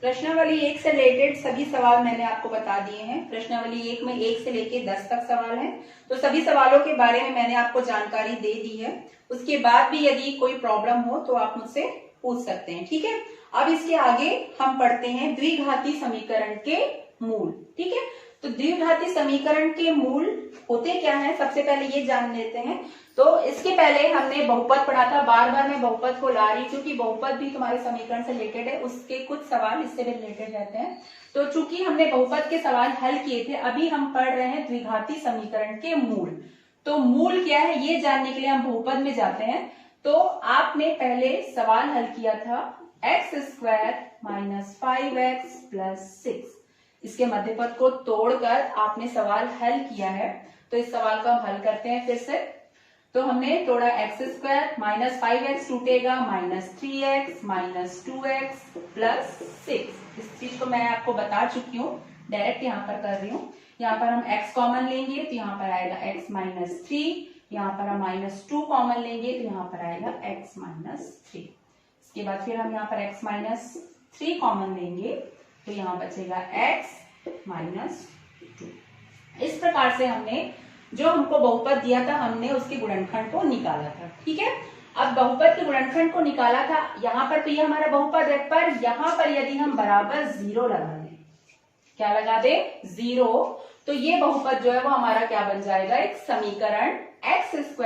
प्रश्नावली 1 से रिलेटेड सभी सवाल मैंने आपको बता दिए हैं। प्रश्नावली 1 में 1 से लेके 10 तक सवाल हैं, तो सभी सवालों के बारे में मैंने आपको जानकारी दे दी है। उसके बाद भी यदि कोई प्रॉब्लम हो तो आप मुझसे पूछ सकते हैं, ठीक है। अब इसके आगे हम पढ़ते हैं द्विघाती समीकरण के मूल, ठीक है। तो द्विघाती समीकरण के मूल होते क्या है, सबसे पहले ये जान लेते हैं। तो इसके पहले हमने बहुपद पढ़ा था, बार बार मैं बहुपद को ला रही हूँ क्योंकि बहुपद भी तुम्हारे समीकरण से रिलेटेड है, उसके कुछ सवाल इससे भी रिलेटेड रहते हैं। तो चूंकि हमने बहुपद के सवाल हल किए थे, अभी हम पढ़ रहे हैं द्विघाती समीकरण के मूल। तो मूल क्या है ये जानने के लिए हम बहुपद में जाते हैं। तो आपने पहले सवाल हल किया था x² - 5x + 6, इसके मध्यपद को तोड़कर आपने सवाल हल किया है। तो इस सवाल को हम हल करते हैं फिर से। तो हमने तोड़ा x² - 5x टूटेगा -3x - 2x + 6। इस चीज को मैं आपको बता चुकी हूँ, डायरेक्ट यहाँ पर कर रही हूँ। यहाँ पर हम x कॉमन लेंगे तो यहाँ पर आएगा x - 3, यहाँ पर हम -2 कॉमन लेंगे तो यहाँ पर आएगा x - 3। इसके बाद फिर हम यहाँ पर x - 3 कॉमन लेंगे तो यहाँ बचेगा x - 2। इस प्रकार से हमने जो हमको बहुपद दिया था हमने उसके गुणनखंड को निकाला था, ठीक है। अब बहुपद के गुणनखंड को निकाला था, यहाँ पर तो ये हमारा बहुपद है, पर यहाँ पर यदि हम बराबर 0 लगा दें, क्या लगा दे 0, तो ये बहुपद जो है वो हमारा क्या बन जाएगा, एक समीकरण x² -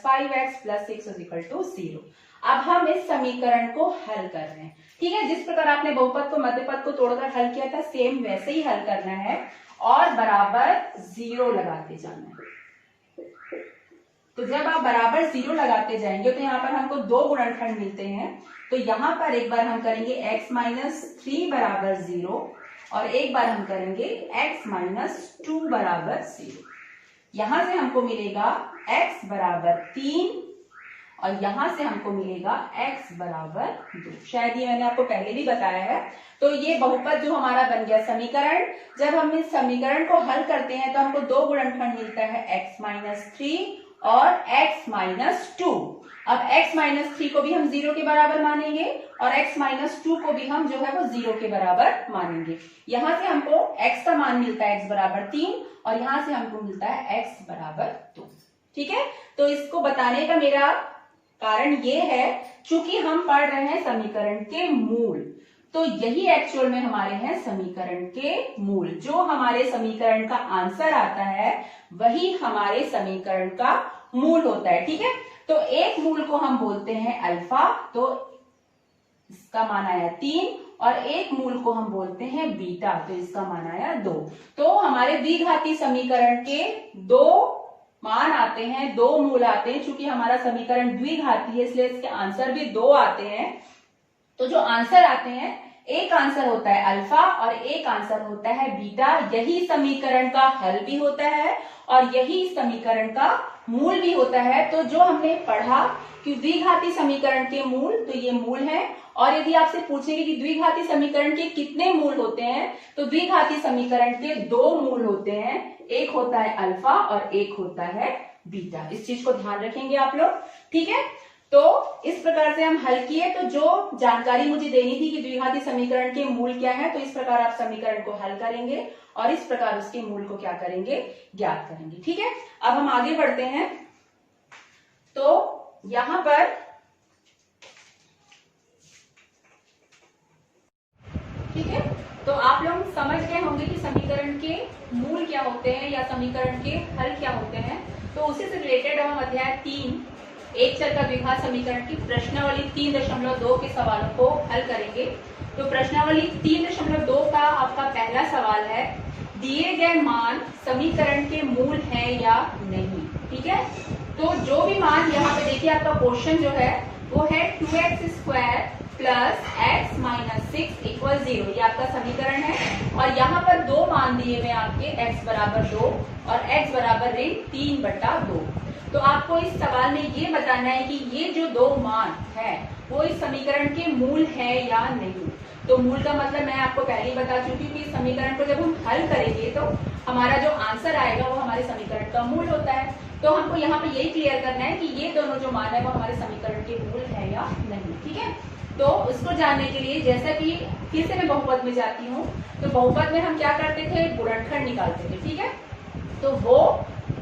5x + 6 = 0। अब हम इस समीकरण को हल कर रहे हैं, ठीक है। जिस प्रकार आपने बहुपद को मध्यपद को तोड़कर हल किया था, सेम वैसे ही हल करना है और बराबर 0 लगाते जाना है। तो जब आप बराबर 0 लगाते जाएंगे तो यहाँ पर हमको दो गुणनखंड मिलते हैं। तो यहाँ पर एक बार हम करेंगे x - 3 = 0 और एक बार हम करेंगे x - 2 = 0। यहां से हमको मिलेगा x = 3 और यहां से हमको मिलेगा x = 2। शायद ये मैंने आपको पहले भी बताया है। तो ये बहुपद जो हमारा बन गया समीकरण। जब हम इस समीकरण को हल करते हैं तो हमको दो गुणनखंड मिलता है, x - 3 और x - 2। अब x - 3 को भी हम 0 के बराबर मानेंगे और x - 2 को भी हम जो है वो 0 के बराबर मानेंगे। यहां से हमको x का मान मिलता है x = 3 और यहां से हमको मिलता है x = 2, ठीक है। तो इसको बताने का मेरा कारण ये है, चूंकि हम पढ़ रहे हैं समीकरण के मूल, तो यही एक्चुअल में हमारे हैं समीकरण के मूल। जो हमारे समीकरण का आंसर आता है वही हमारे समीकरण का मूल होता है, ठीक है। तो एक मूल को हम बोलते हैं अल्फा, तो इसका मान आया 3, और एक मूल को हम बोलते हैं बीटा, तो इसका मान आया 2। तो हमारे द्विघाती समीकरण के दो मान आते हैं, दो मूल आते हैं। चूंकि हमारा समीकरण द्विघाती है इसलिए इसके आंसर भी दो आते हैं। तो जो आंसर आते हैं, एक आंसर होता है अल्फा और एक आंसर होता है बीटा। यही समीकरण का हल भी होता है और यही समीकरण का मूल भी होता है। तो जो हमने पढ़ा कि द्विघाती समीकरण के मूल, तो ये मूल है। और यदि आपसे पूछेंगे कि द्विघाती समीकरण के कितने मूल होते हैं, तो द्विघाती समीकरण के दो मूल होते हैं, एक होता है अल्फा और एक होता है बीटा। इस चीज को ध्यान रखेंगे आप लोग, ठीक है। तो इस प्रकार से हम हल किए। तो जो जानकारी मुझे देनी थी कि द्विघाती समीकरण के मूल क्या है, तो इस प्रकार आप समीकरण को हल करेंगे और इस प्रकार उसके मूल को क्या करेंगे, ज्ञात करेंगे, ठीक है। अब हम आगे बढ़ते हैं। तो यहां पर ठीक है, तो आप लोग समझ गए होंगे कि समीकरण के मूल क्या होते हैं या समीकरण के हल क्या होते हैं। तो उसी से रिलेटेड हम अध्याय 3 एक चर का द्विघात समीकरण की प्रश्नावली 3.2 के सवालों को हल करेंगे। तो प्रश्नावली 3.2 का आपका पहला सवाल है, दिए गए मान समीकरण के मूल है या नहीं, ठीक है। तो जो भी मान यहाँ पे देखिए, आपका क्वेश्चन जो है वो है 2x² + x - 6 = 0, ये आपका समीकरण है। और यहाँ पर दो मान दिए हुए आपके, x = 2 और x = 3/2। तो आपको इस सवाल में ये बताना है कि ये जो दो मान है वो इस समीकरण के मूल है या नहीं। तो मूल का मतलब मैं आपको पहले ही बता चुकी हूँ कि इस समीकरण को जब हम हल करेंगे तो हमारा जो आंसर आएगा वो हमारे समीकरण का मूल होता है। तो हमको यहाँ पे यही क्लियर करना है कि ये दोनों जो मान है वो हमारे समीकरण के मूल है या नहीं, ठीक है। तो उसको जानने के लिए जैसा कि फिर से मैं बहुपद में जाती हूँ, तो बहुपद में हम क्या करते थे, गुणनखंड निकालते थे। ठीक है, तो वो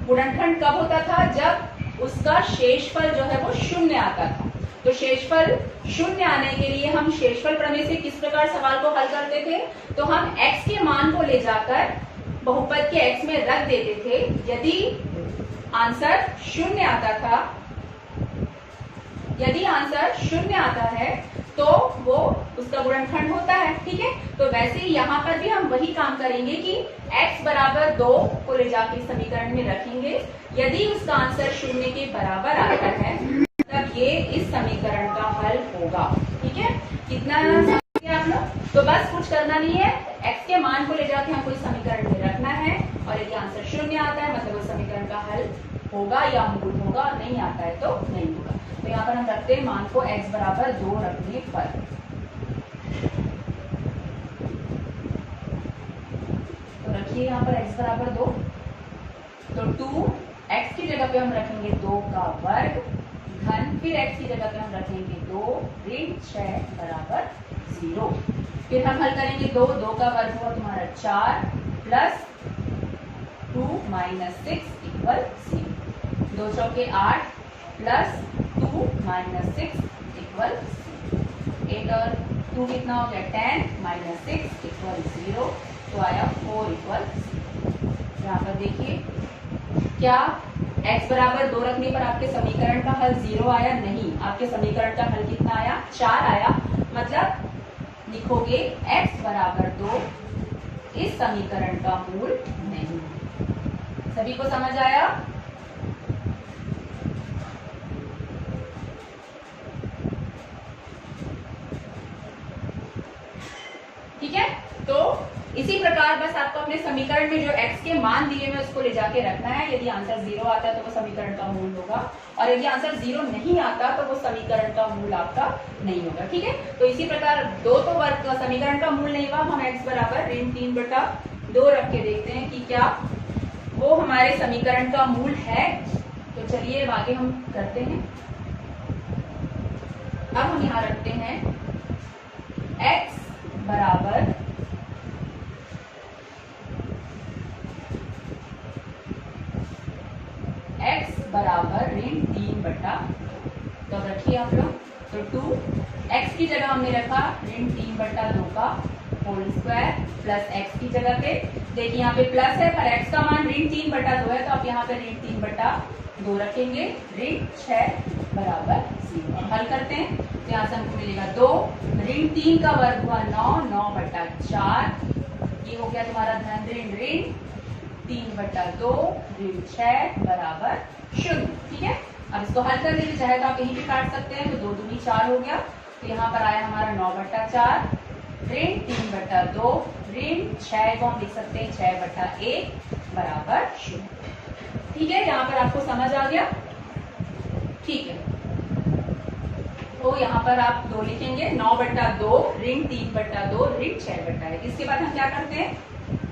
गुणनखंड कब होता था, जब उसका शेषफल जो है वो शून्य आता था। तो शेषफल शून्य आने के लिए हम शेषफल प्रमेय से किस प्रकार सवाल को हल करते थे, तो हम x के मान को ले जाकर बहुपद के x में रख देते थे। यदि आंसर शून्य आता था, यदि आंसर शून्य आता है तो वो उसका गुणनखंड होता है। ठीक है, तो वैसे ही यहाँ पर भी हम वही काम करेंगे कि x बराबर 2 को ले जाके समीकरण में रखेंगे। यदि उसका आंसर शून्य के बराबर आता है तब ये इस समीकरण का हल होगा। ठीक है, कितना समझ आप लोग? तो बस कुछ करना नहीं है, x के मान को ले जाके हमको इस समीकरण में रखना है, और यदि आंसर शून्य आता है मतलब उस समीकरण का हल होगा या मूल होगा, नहीं आता है तो नहीं होगा। तो यहाँ पर हम रखते हैं मान को x बराबर 2 रखने पर। तो रखिए यहाँ पर x बराबर 2, तो 2x की जगह पे हम रखेंगे 2 का वर्ग घन, फिर x की जगह पे हम रखेंगे 2 ऋण 6 बराबर 0। फिर हम हल करेंगे 2 का वर्ग हुआ तुम्हारा 4 प्लस 2 माइनस 6 इक्वल 0। 2 चौके 8 प्लस 2 माइनस 6 इक्वल 8 और 2 कितना हो गया 10 माइनस 6 इक्वल 0, तो आया 4 इक्वल 0। यहाँ पर देखिए क्या x बराबर 2 रखने पर आपके समीकरण का हल 0 आया? नहीं, आपके समीकरण का हल कितना आया? 4 आया। मतलब लिखोगे x बराबर 2 इस समीकरण का मूल नहीं। सभी को समझ आया? ठीक है, तो इसी प्रकार बस आपको अपने समीकरण में जो x के मान दिए हुए उसको ले जाके रखना है। यदि आंसर 0 आता है तो वो समीकरण का मूल होगा, और यदि आंसर 0 नहीं आता तो वो समीकरण का मूल आपका नहीं होगा। ठीक है, तो इसी प्रकार 2 तो वर्ग समीकरण का मूल नहीं हुआ, हम x बराबर ऋण 3/2 रख के देखते हैं कि क्या वो हमारे समीकरण का मूल है। तो चलिए आगे हम करते हैं। अब हम यहाँ रखते हैं x बराबर ऋण 3/2। तो रखिए आप लोग, तो 2x की जगह हमने रखा ऋण 3/2 का होल स्क्वायर प्लस x की जगह पे देखिए यहाँ पे प्लस है पर x का मान ऋण 3/2 है, तो आप यहाँ पे ऋण 3/2 रखेंगे, ऋण 6 बराबर 0। हल करते हैं तो यहाँ से हमको मिलेगा 2 ऋण 3 का वर्ग हुआ 9 ये हो गया तुम्हारा धन ऋण ऋण 3/2 ऋण 6 बराबर 0। ठीक है, अब इसको हल कर लीजिए, चाहे तो आप यहीं पे काट सकते हैं, तो 2 दूनी 4 हो गया। तो यहाँ पर आया हमारा 9/4 ऋण 3/2 ऋण 6 को हम लिख सकते हैं 6/1 बराबर 0। ठीक है, यहाँ पर आपको समझ आ गया? ठीक है, तो यहाँ पर आप 2 लिखेंगे 9/2 ऋण 3/2 ऋण 6/1। इसके बाद हम क्या करते हैं,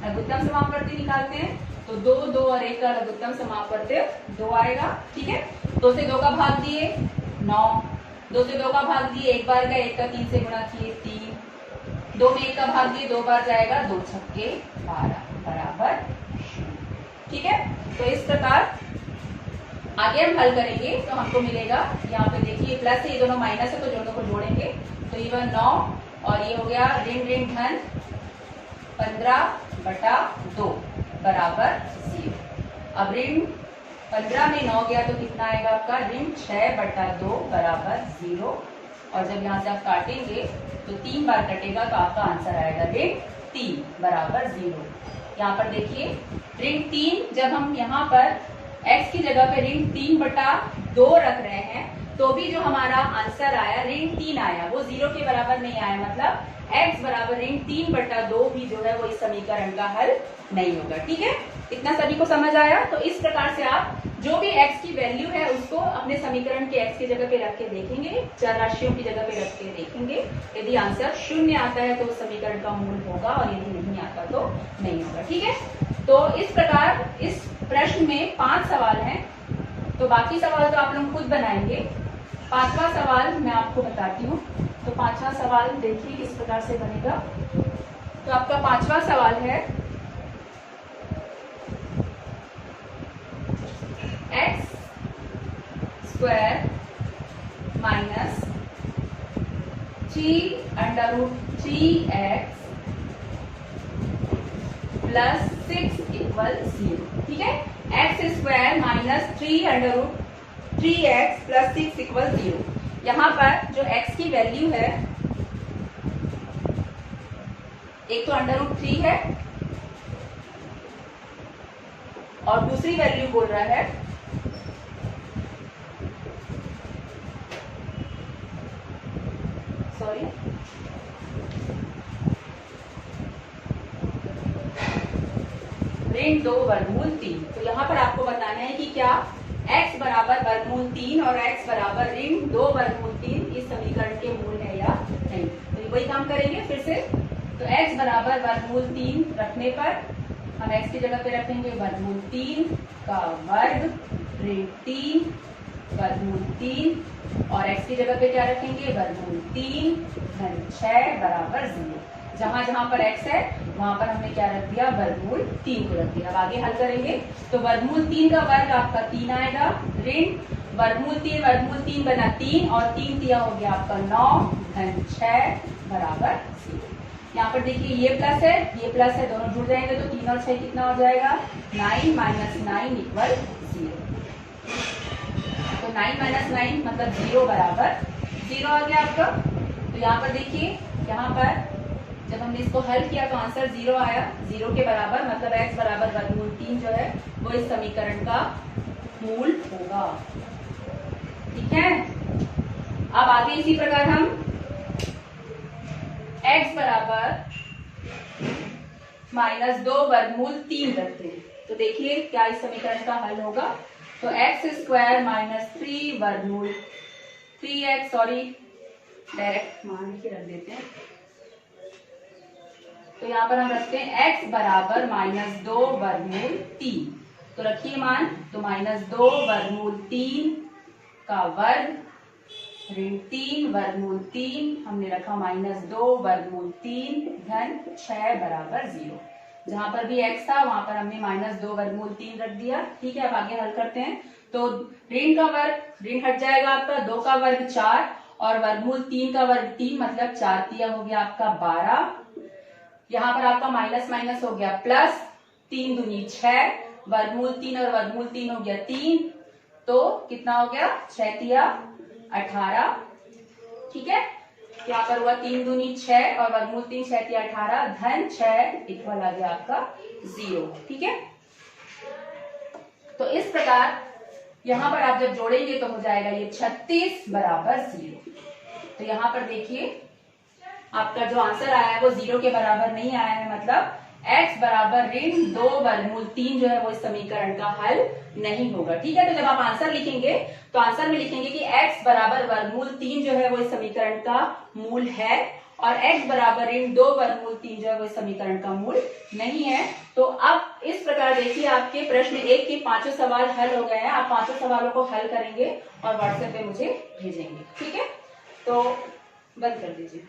लघुत्तम समापवर्ती निकालते हैं। तो 2 और 1 का लघुत्तम समापवर्ती 2 आएगा। ठीक है, 2 से 2 का भाग दिए 9, 2 से 2 का भाग दिए 1 बार का, 1 का 3 से गुणा किए 3, 2 में 1 का भाग दिए 2 बार जाएगा, 2 छक्के 12 बराबर 0। ठीक है, तो इस प्रकार आगे हम हल करेंगे तो हमको मिलेगा, यहाँ पे देखिए प्लस है, ये दोनों माइनस है तो दोनों को जोड़ेंगे, तो ये 9 और ये हो गया ऋण ऋण धन 15/2 बराबर 0। अब ऋण 15 में 9 गया तो कितना आएगा आपका ऋण 6/2 बराबर 0। और जब यहाँ से आप काटेंगे तो 3 बार कटेगा तो आपका आंसर आएगा ऋण 3 बराबर 0। यहाँ पर देखिए ऋण 3, जब हम यहाँ पर x की जगह पे ऋण 3/2 रख रहे हैं तो भी जो हमारा आंसर आया ऋण 3 आया, वो 0 के बराबर नहीं आया, मतलब x बराबर ऋण 3/2 भी जो है वो इस समीकरण का हल नहीं होगा। ठीक है, इतना सभी को समझ आया? तो इस प्रकार से आप जो भी x की वैल्यू है उसको अपने समीकरण के x की जगह पे रख के देखेंगे, चर राशियों की जगह पे रख के देखेंगे। यदि आंसर 0 आता है तो उस समीकरण का मूल होगा, और यदि नहीं आता तो नहीं होगा। ठीक है, तो इस प्रकार इस प्रश्न में 5 सवाल हैं, तो बाकी सवाल तो आप लोग खुद बनाएंगे। पांचवा सवाल मैं आपको बताती हूँ। तो पांचवा सवाल देखिए किस प्रकार से बनेगा। तो आपका पांचवा सवाल है x square minus 3√3x plus 6 equal 0। ठीक है, x square minus 3√3x plus 6 equal 0। यहाँ पर जो x की वैल्यू है, एक तो √3 है और दूसरी वैल्यू बोल रहा है ऋण 2 वर्गमूल 3। तो यहाँ पर आपको बताना है कि क्या x बराबर वर्गमूल 3 और x बराबर ऋण 2 वर्गमूल 3 इस समीकरण के मूल है या नहीं। तो वही काम करेंगे फिर से। तो x बराबर वर्गमूल 3 रखने पर हम x की जगह पे रखेंगे वर्गमूल 3 का वर्ग ऋण 3 वर्गमूल 3 और x की जगह पे क्या रखेंगे वर्गमूल 3 धन 6 बराबर 0। जहां जहां पर x है वहां पर हमने क्या रख दिया वर्गमूल 3 को रख दिया। अब आगे हल करेंगे तो वर्गमूल 3 का वर्ग आपका 3 आएगा ऋण वर्गमूल 3 बना 3 और 3 दिया हो गया आपका 9 धन 6 बराबर 0। यहाँ पर देखिए ये प्लस है दोनों जुड़ जाएंगे तो 3 और 6 कितना हो जाएगा 9 माइनस 9 इक्वल 0। तो 9 माइनस 9 मतलब 0 बराबर 0 आ गया आपका। तो यहाँ पर देखिए यहाँ पर जब हमने इसको हल किया तो आंसर 0 आया, 0 के बराबर मतलब x बराबर वर्गमूल 3 जो है वो इस समीकरण का मूल होगा। ठीक है, अब आगे इसी प्रकार हम x बराबर -2 वर्गमूल 3 रखते हैं। तो देखिए क्या इस समीकरण का हल होगा। तो x स्क्वायर माइनस 3 वर्गमूल 3x, सॉरी डायरेक्ट मान के रख देते हैं। तो यहाँ पर हम रखते हैं x बराबर -2 वर्गमूल 3। तो रखिए मान, तो -2 वर्गमूल 3 का वर्ग ऋण 3 वर्गमूल 3 हमने रखा -2 वर्गमूल 3 धन 6 बराबर 0। जहां पर भी x था वहां पर हमने -2 वर्गमूल 3 रख दिया। ठीक है, अब आगे हल करते हैं। तो ऋण का वर्ग ऋण हट जाएगा आपका, 2 का वर्ग 4 और वर्गमूल 3 का वर्ग 3 मतलब 4 दिया हो गया आपका 12। यहाँ पर आपका माइनस माइनस हो गया प्लस, 3 दूनी 6 वर्गमूल 3 और वर्गमूल 3 हो गया 3, तो कितना हो गया 6 तिया 18। ठीक है, यहाँ पर हुआ 3 दूनी 6 और वर्गमूल 3 6 तिया 18 धन 6 इक्वल आ गया आपका 0। ठीक है, तो इस प्रकार यहाँ पर आप जब जोड़ेंगे तो हो जाएगा ये 36 बराबर 0। तो यहाँ पर देखिए आपका जो आंसर आया है वो 0 के बराबर नहीं आया है, मतलब x बराबर ऋण 2 वर्गमूल 3 जो है वो इस समीकरण का हल नहीं होगा। ठीक है, तो जब आप आंसर लिखेंगे तो आंसर में लिखेंगे कि x बराबर वर्गमूल 3 जो है वो इस समीकरण का मूल है और x बराबर ऋण 2 वर्गमूल 3 जो है वो इस समीकरण का मूल नहीं है। तो अब इस प्रकार देखिए आपके प्रश्न 1 के 5 सवाल हल हो गए हैं। आप 5 सवालों को हल करेंगे और व्हाट्सएप पे मुझे भेजेंगे। ठीक है, तो बंद कर दीजिए।